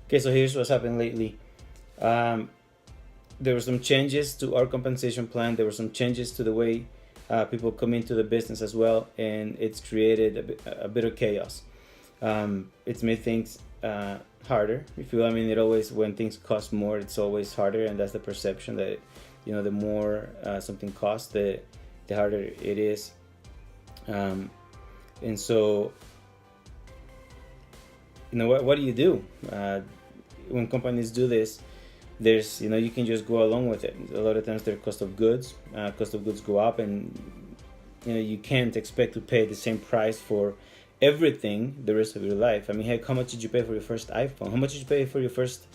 Okay, so here's what's happened lately. Um, there were some changes to our compensation plan. There were some changes to the way people come into the business as well, and it's created a bit of chaos. It's made things harder. If you, I mean, it always when things cost more, it's always harder, and that's the perception that the more something costs, the harder it is. And so, what do you do when companies do this? There's you can just go along with it. A lot of times their cost of goods go up, and you can't expect to pay the same price for everything the rest of your life. I mean, heck, how much did you pay for your first iPhone? How much did you pay for your first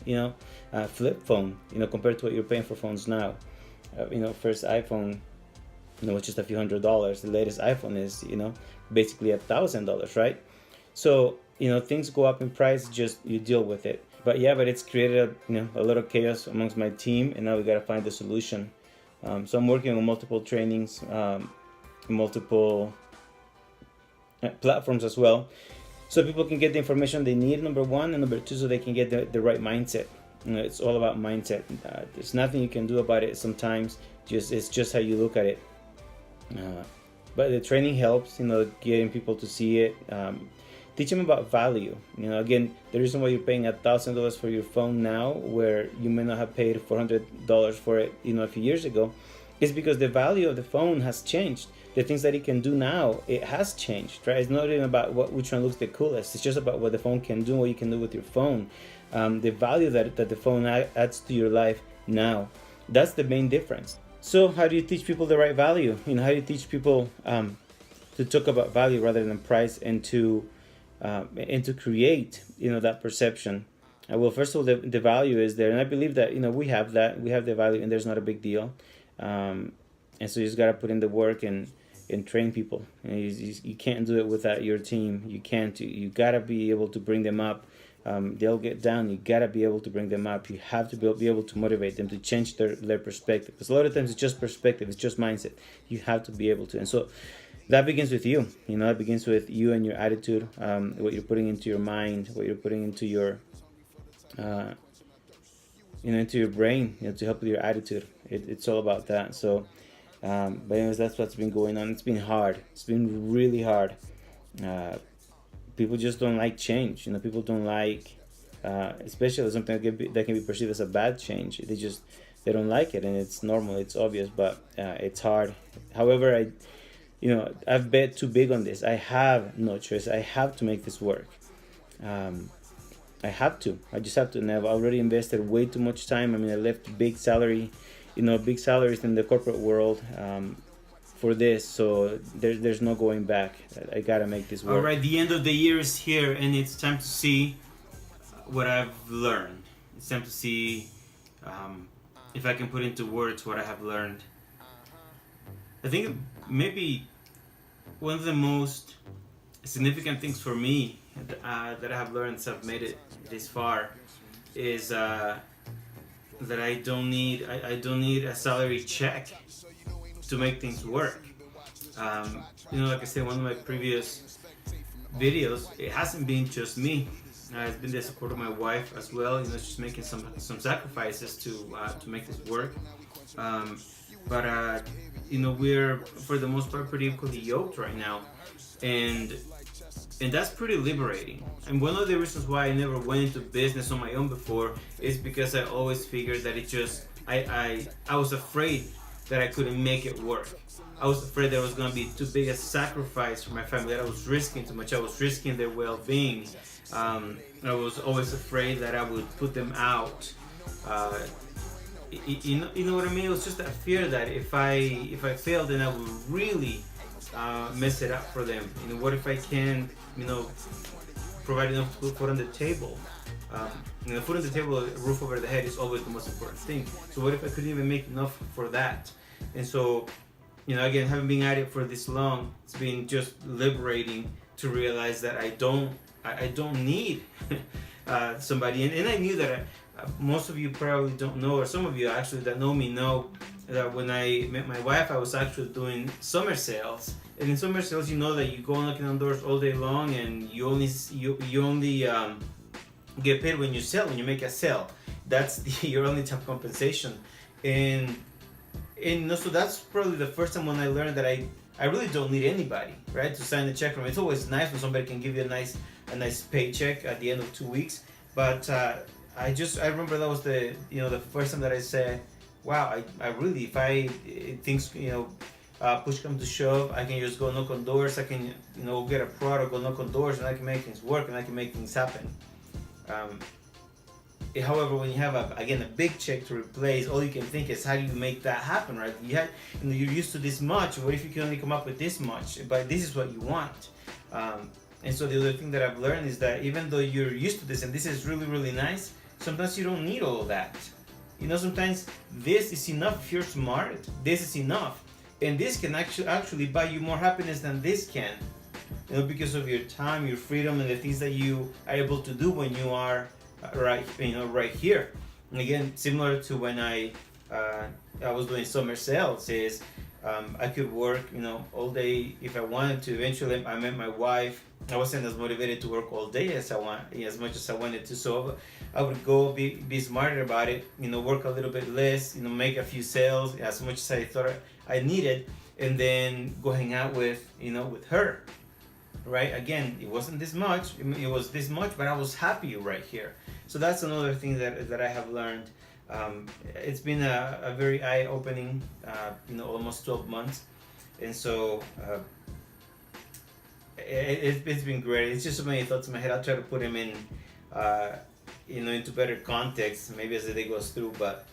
flip phone, compared to what you're paying for phones now? First iPhone, was just a few $100s. The latest iPhone is basically $1,000, right? So things go up in price, just you deal with it. But it's created a lot of chaos amongst my team, and now we got to find the solution. So I'm working on multiple trainings, multiple platforms as well, so people can get the information they need, number one, and number two, so they can get the right mindset. It's all about mindset. There's nothing you can do about it sometimes. It's just how you look at it. But the training helps, getting people to see it. Teach them about value. Again, the reason why you're paying $1,000 for your phone now, where you may not have paid $400 for it, a few years ago, is because the value of the phone has changed. The things that it can do now, it has changed, right? It's not even about which one looks the coolest. It's just about what the phone can do, what you can do with your phone. The value that the phone adds to your life now. That's the main difference. So how do you teach people the right value? How do you teach people to talk about value rather than price, and to create that perception? Well, first of all, the value is there, and I believe that we have the value, and there's not a big deal. And so you just got to put in the work and train people. You can't do it without your team. You can't. You got to be able to bring them up. They'll get down. You got to be able to bring them up. You have to be able to motivate them to change their perspective, because a lot of times it's just perspective, it's just mindset. You have to be able to. And so that begins with you. It begins with you and your attitude, what you're putting into your mind, what you're putting into your into your brain, to help with your attitude. It's all about that. So but anyways, that's what's been going on. It's been hard. It's been really hard. People just don't like change. People don't like, especially something that can be perceived as a bad change. They don't like it, and it's normal. It's obvious, but it's hard. However, I've bet too big on this. I have no choice. I have to make this work. I have to. I just have to. And I've already invested way too much time. I mean, I left big salaries in the corporate world for this. So there's no going back. I gotta make this work. All right, the end of the year is here, and it's time to see what I've learned. It's time to see if I can put into words what I have learned. I think maybe one of the most significant things for me that I have learned since I've made it this far is that I don't need a salary check to make things work. Like I said, one of my previous videos, it hasn't been just me. It's been the support of my wife as well. She's making some sacrifices to make this work. But we're for the most part pretty equally yoked right now, and that's pretty liberating. And one of the reasons why I never went into business on my own before is because I always figured that I was afraid that I couldn't make it work. I was afraid that it was going to be too big a sacrifice for my family, that I was risking too much. I was risking their well-being. I was always afraid that I would put them out. You know what I mean? It was just that fear that if I failed, then I would really mess it up for them. What if I can't, provide enough food on the table? Food on the table, a roof over the head is always the most important thing. So what if I couldn't even make enough for that? And so, again, having been at it for this long, it's been just liberating to realize that I don't need somebody. And I knew that most of you probably don't know, or some of you actually that know me know that when I met my wife, I was actually doing summer sales. And in summer sales, that you go knocking on doors all day long, and you only get paid when you sell, when you make a sale. That's your only type of compensation. And so that's probably the first time when I learned that I really don't need anybody, right, to sign the check from. It's always nice when somebody can give you a nice paycheck at the end of 2 weeks. But I remember that was the first time that I said, wow, I really, if things, push come to shove, I can just go knock on doors. I can get a product, go knock on doors, and I can make things work, and I can make things happen. However, when you have a big check to replace, all you can think is how do you make that happen, right? You're used to this much. What if you can only come up with this much? But this is what you want. And so the other thing that I've learned is that even though you're used to this and this is really, really nice, sometimes you don't need all of that. Sometimes this is enough. If you're smart, this is enough, and this can actually buy you more happiness than this can. Because of your time, your freedom, and the things that you are able to do when you are right here. And again, similar to when I was doing summer sales, is I could work all day if I wanted to. Eventually, I met my wife. I wasn't as motivated to work all day as much as I wanted to. So I would go be smarter about it. Work a little bit less. Make a few sales as much as I thought I needed, and then go hang out with her. Right? Again, it wasn't this much. It was this much, but I was happy right here. So that's another thing that I have learned. It's been a very eye-opening, almost 12 months, and so it's been great. It's just so many thoughts in my head. I'll try to put them in, into better context, maybe as the day goes through. But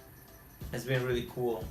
it's been really cool.